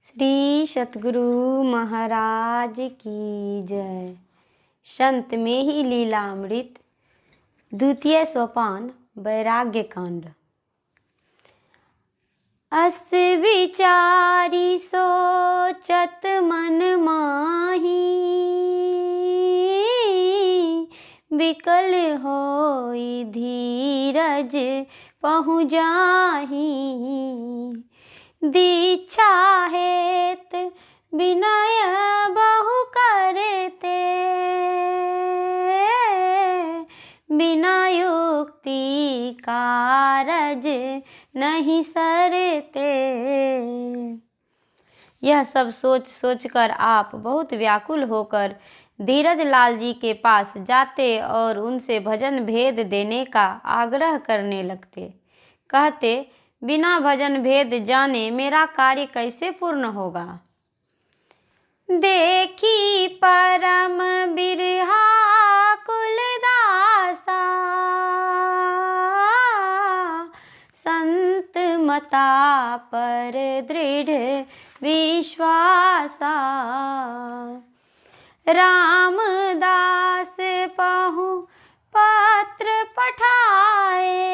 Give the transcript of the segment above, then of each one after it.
श्री सतगुरु महाराज की जय। संत में ही लीलामृत द्वितीय सोपान वैराग्य कांड। अस विचारी सोचत मन माही, विकल होई धीरज पहुँ जाही। दीक्षा हेत विनय बहु करते, बिना युक्ति कारज नहीं सरते। यह सब सोच सोचकर आप बहुत व्याकुल होकर धीरज लाल जी के पास जाते और उनसे भजन भेद देने का आग्रह करने लगते। कहते, बिना भजन भेद जाने मेरा कार्य कैसे पूर्ण होगा। देखी परम बिरहा कुलदासा, संत मता पर दृढ़ विश्वासा। रामदास पहुँ पत्र पठाए,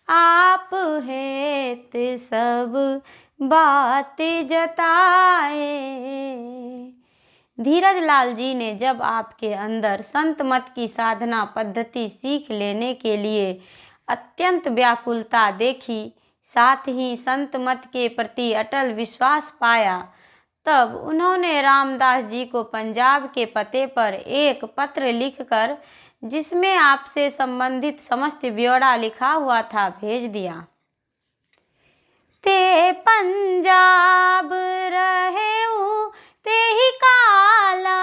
आप हेत सब बात जताए। धीरज लाल जी ने जब आपके अंदर संत मत की साधना पद्धति सीख लेने के लिए अत्यंत व्याकुलता देखी, साथ ही संत मत के प्रति अटल विश्वास पाया, तब उन्होंने रामदास जी को पंजाब के पते पर एक पत्र लिखकर, जिसमें आपसे संबंधित समस्त ब्यौरा लिखा हुआ था, भेज दिया। ते पंजाब रहेऊ तेहि काला,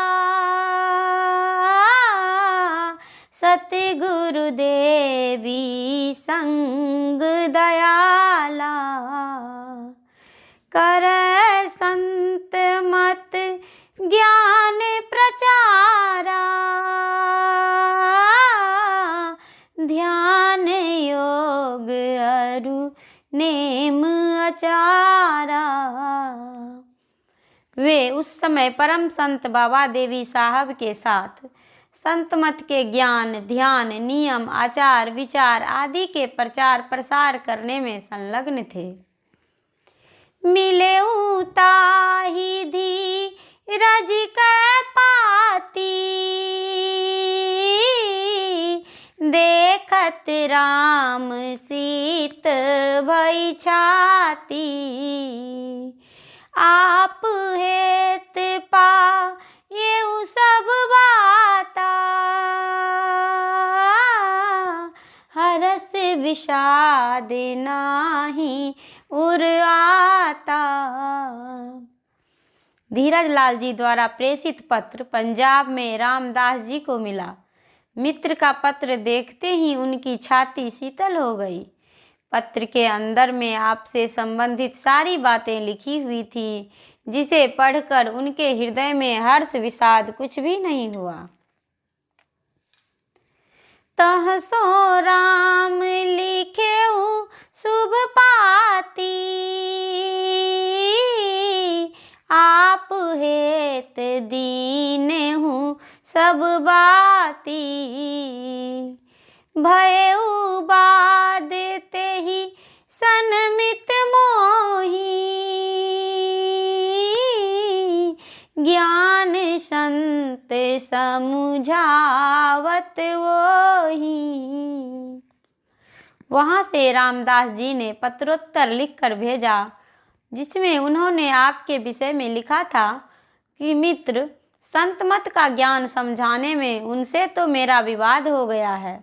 सतगुरु देवी संग दयाला। करे संत मत ज्ञान प्रचारा, ध्यान योग अरु नेम आचारा। वे उस समय परम संत बाबा देवी साहब के साथ संत मत के ज्ञान, ध्यान, नियम, आचार, विचार आदि के प्रचार प्रसार करने में संलग्न थे। मिले ताहि धीरज कै पाती, देखत राम सीत भई छाती। आप हेत पाएउ सब बाता, हरस विषाद नाही उर आता। धीरज लाल जी द्वारा प्रेषित पत्र पंजाब में रामदास जी को मिला। मित्र का पत्र देखते ही उनकी छाती शीतल हो गई। पत्र के अंदर में आपसे संबंधित सारी बातें लिखी हुई थी, जिसे पढ़कर उनके हृदय में हर्ष विषाद कुछ भी नहीं हुआ। तह सो राम लिखेऊ शुभ पाती, आप हेत दीन हूँ सब बाती। भयऊ बाद तेहि सनमित मोही, ज्ञान संत समुझावत वोही। वहाँ से रामदास जी ने पत्रोत्तर लिखकर भेजा, जिसमें उन्होंने आपके विषय में लिखा था कि मित्र, संत मत का ज्ञान समझाने में उनसे तो मेरा विवाद हो गया है।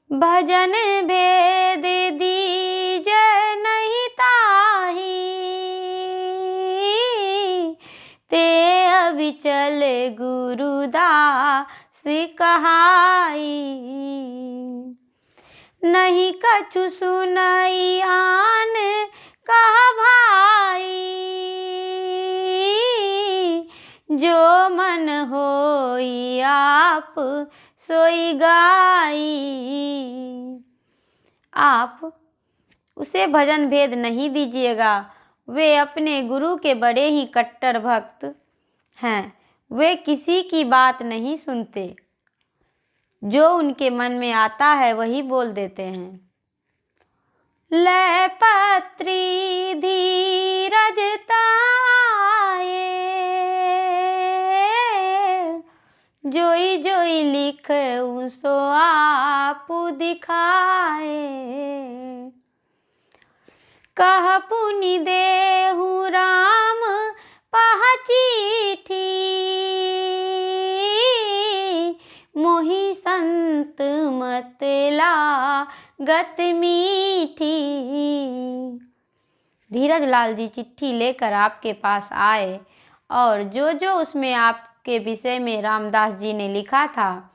भजन भेद दीजै नहीं ताही, ते अविचल गुरुदास कहाई। नहीं कछु सुनई आन कहा भाई, जो मन होई आप सोई गाई। आप उसे भजन भेद नहीं दीजिएगा। वे अपने गुरु के बड़े ही कट्टर भक्त हैं। वे किसी की बात नहीं सुनते, जो उनके मन में आता है वही बोल देते हैं। लय पत्री धीरज ताये, जोई जोई लिख सो आप दिखाए। कह पुनि देहु राम पहचीठी, मोहि संत मत लागत मीठी। धीरज लाल जी चिट्ठी लेकर आपके पास आए और जो जो उसमें आपके विषय में रामदास जी ने लिखा था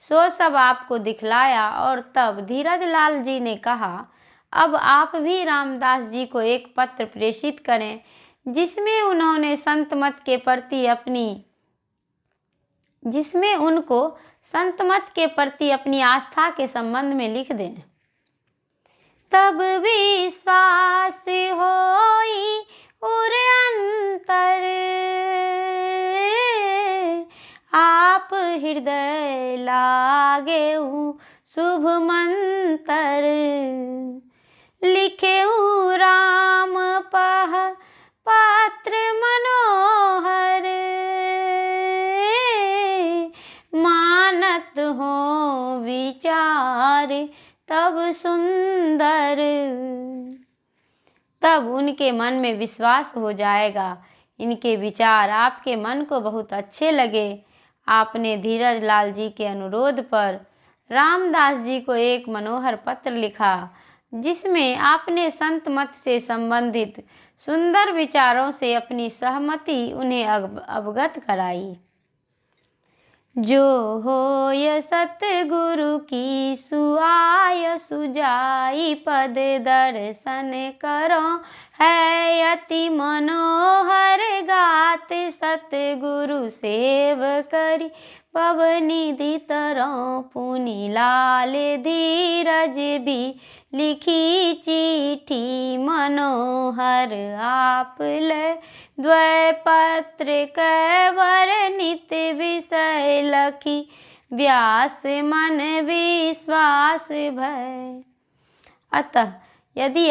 सो सब आपको दिखलाया। और तब धीरज लाल जी ने कहा, अब आप भी रामदास जी को एक पत्र प्रेषित करें, जिसमें उन्होंने संत मत के प्रति अपनी आस्था के संबंध में लिख दें। तब विश्वास होई उर अंतर, आप हृदय लागे शुभ मंतर। लिखे राम पत्र मनोहर, मानत हो विचार तब सुंदर। तब उनके मन में विश्वास हो जाएगा। इनके विचार आपके मन को बहुत अच्छे लगे। आपने धीरज लाल जी के अनुरोध पर रामदास जी को एक मनोहर पत्र लिखा, जिसमें आपने संत मत से संबंधित सुंदर विचारों से अपनी सहमति उन्हें अवगत कराई। जो होय सतगुरु की सुआय सुजाई, पद दर्शन करो है अति मनोहर गात। सतगुरु सेव करी पवनिधि तरौ, पुनि लाल धीरज भी लिखी चिट्ठी मनोहर आप ले। द्वय पत्र कैवर नित विषय लखी, व्यास मन विश्वास भय। अतः यदि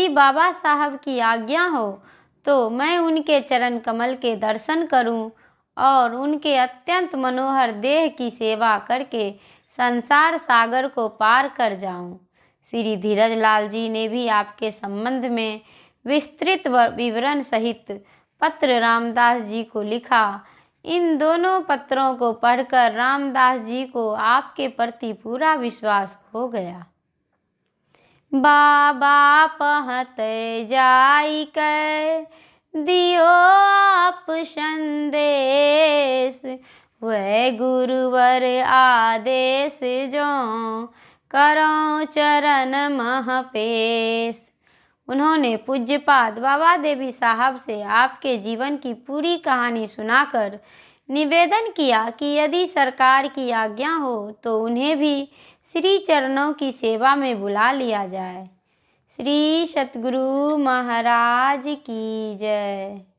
बाबा साहब की आज्ञा हो तो मैं उनके चरण कमल के दर्शन करूं और उनके अत्यंत मनोहर देह की सेवा करके संसार सागर को पार कर जाऊं। श्री धीरज लाल जी ने भी आपके संबंध में विस्तृत विवरण सहित पत्र रामदास जी को लिखा। इन दोनों पत्रों को पढ़कर रामदास जी को आपके प्रति पूरा विश्वास हो गया। बाबा पहत जाई कर दियो आप संदेश, वह गुरुवर आदेश जो करो चरण महपेश। उन्होंने पूज्यपाद बाबा देवी साहब से आपके जीवन की पूरी कहानी सुनाकर निवेदन किया कि यदि सरकार की आज्ञा हो तो उन्हें भी श्री चरणों की सेवा में बुला लिया जाए। श्री सतगुरु महाराज की जय।